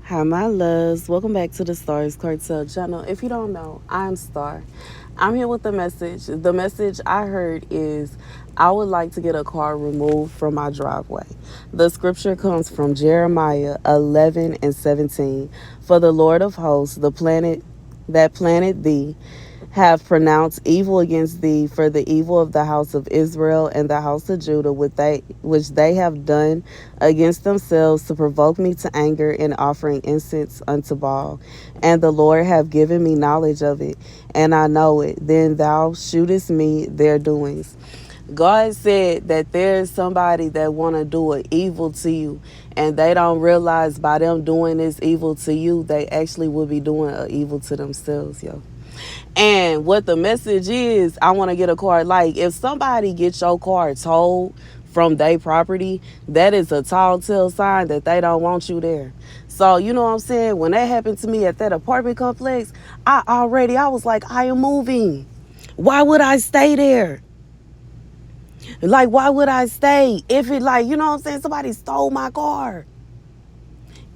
Hi, my loves. Welcome back to the Starscartel channel. If you don't know, I'm Star. I'm here with the message. The message I heard is I would like to get a car removed from my driveway. The scripture comes from Jeremiah 11 and 17. For the Lord of hosts, the planet that planted thee, have pronounced evil against thee for the evil of the house of Israel and the house of Judah, which they have done against themselves to provoke me to anger in offering incense unto Baal. And the Lord have given me knowledge of it, and I know it. Then thou shootest me their doings. God said that there's somebody that want to do an evil to you, and they don't realize by them doing this evil to you, they actually will be doing an evil to themselves, yo. And what the message is, I want to get a car. Like, if somebody gets your car towed from their property, that is a tall tale sign that they don't want you there. So, you know what I'm saying? When that happened to me at that apartment complex, I was like, I am moving. Why would I stay there? Like, why would I stay? If it, like, you know what I'm saying? Somebody stole my car.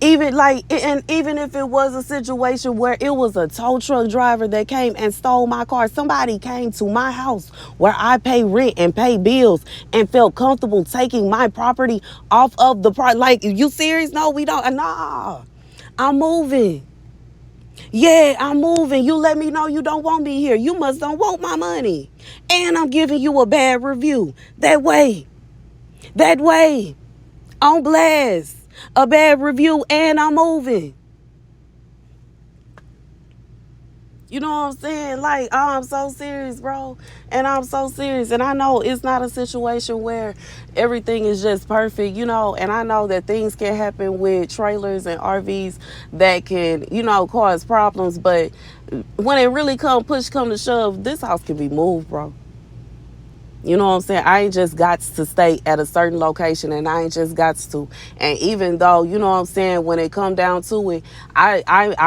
Even if it was a situation where it was a tow truck driver that came and stole my car, somebody came to my house where I pay rent and pay bills and felt comfortable taking my property off of the part. Like, you serious? No, we don't. Nah, I'm moving. Yeah, I'm moving. You let me know you don't want me here. You must don't want my money. And I'm giving you a bad review. That way. On blast. A bad review and I'm moving. You know what I'm saying? Like, oh, I'm so serious, bro. And I'm so serious. And I know it's not a situation where everything is just perfect, you know. And I know that things can happen with trailers and RVs that can, you know, cause problems. But when it really push come to shove, this house can be moved, bro. You know what I'm saying? I ain't just got to stay at a certain location, and I ain't just got to. And even though, you know what I'm saying, when it come down to it,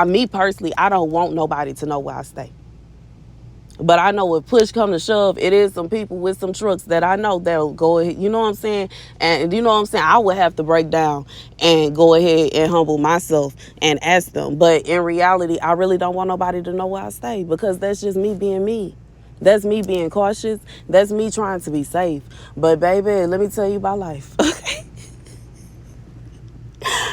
me personally, I don't want nobody to know where I stay. But I know if push come to shove, it is some people with some trucks that I know that'll go ahead, you know what I'm saying? And you know what I'm saying? I would have to break down and go ahead and humble myself and ask them. But in reality, I really don't want nobody to know where I stay because that's just me being me. That's me being cautious. That's me trying to be safe. But baby, let me tell you about life.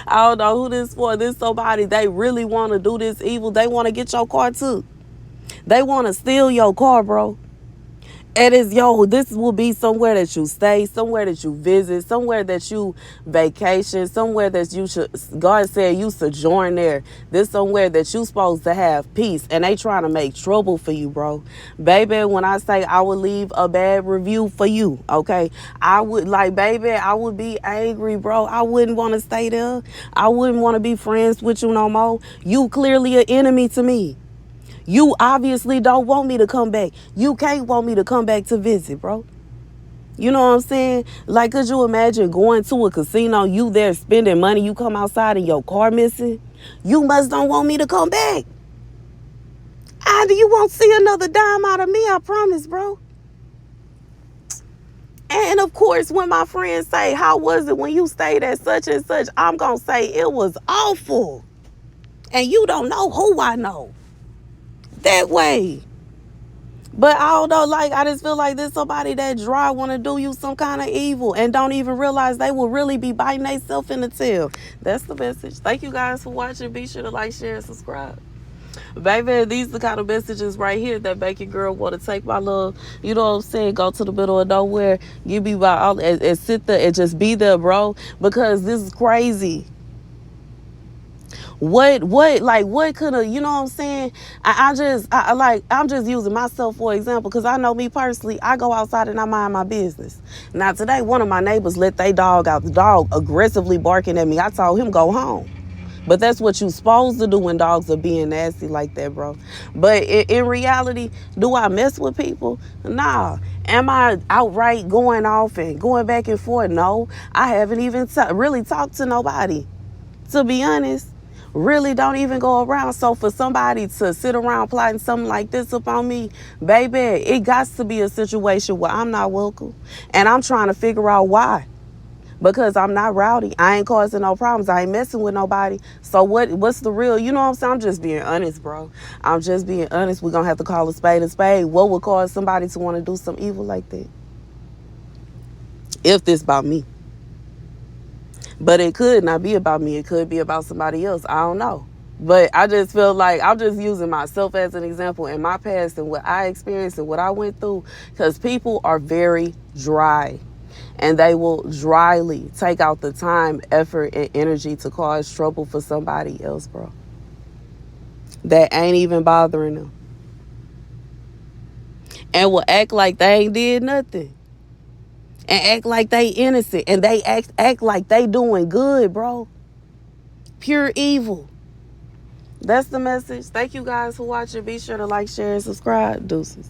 I don't know who this for. This somebody, they really want to do this evil. They want to get your car too. They want to steal your car, bro. It is, this will be somewhere that you stay, somewhere that you visit, somewhere that you vacation, somewhere that you should, God said you sojourn there. This somewhere that you supposed to have peace, and they trying to make trouble for you, bro. Baby, when I say I would leave a bad review for you, okay? I would, like, baby, I would be angry, bro. I wouldn't want to stay there. I wouldn't want to be friends with you no more. You clearly an enemy to me. You obviously don't want me to come back. You can't want me to come back to visit, bro. You know what I'm saying? Like, could you imagine going to a casino, you there spending money, you come outside and your car missing? You must don't want me to come back. You won't see another dime out of me, I promise, bro. And of course, when my friends say, how was it when you stayed at such and such? I'm going to say it was awful. And you don't know who I know. That way. But I don't know, like, I just feel like there's somebody that dry want to do you some kind of evil and don't even realize they will really be biting themselves in the tail. That's the message. Thank you guys for watching. Be sure to like, share, and subscribe. Baby, these are the kind of messages right here that make your girl want to take my little, you know what I'm saying, go to the middle of nowhere, give me my all, and sit there and just be there, bro, because this is crazy. What could have, you know what I'm saying? I'm just using myself for example, because I know me personally, I go outside and I mind my business. Now today, one of my neighbors let their dog out, the dog aggressively barking at me. I told him go home. But that's what you supposed to do when dogs are being nasty like that, bro. But in reality, do I mess with people? Nah. Am I outright going off and going back and forth? No. I haven't even really talked to nobody, to be honest. Really don't even go around. So for somebody to sit around plotting something like this upon me, baby, it got to be a situation where I'm not welcome. And I'm trying to figure out why. because I'm not rowdy. I ain't causing no problems. I ain't messing with nobody. So what's the real, you know what I'm saying? I'm just being honest, bro. I'm just being honest. We're going to have to call a spade a spade. What would cause somebody to want to do some evil like that? If this about me. But it could not be about me. It could be about somebody else. I don't know. But I just feel like I'm just using myself as an example in my past and what I experienced and what I went through. Because people are very dry. And they will dryly take out the time, effort, and energy to cause trouble for somebody else, bro. That ain't even bothering them. And will act like they ain't did nothing. And act like they innocent. And they act like they doing good, bro. Pure evil. That's the message. Thank you guys for watching. Be sure to like, share, and subscribe. Deuces.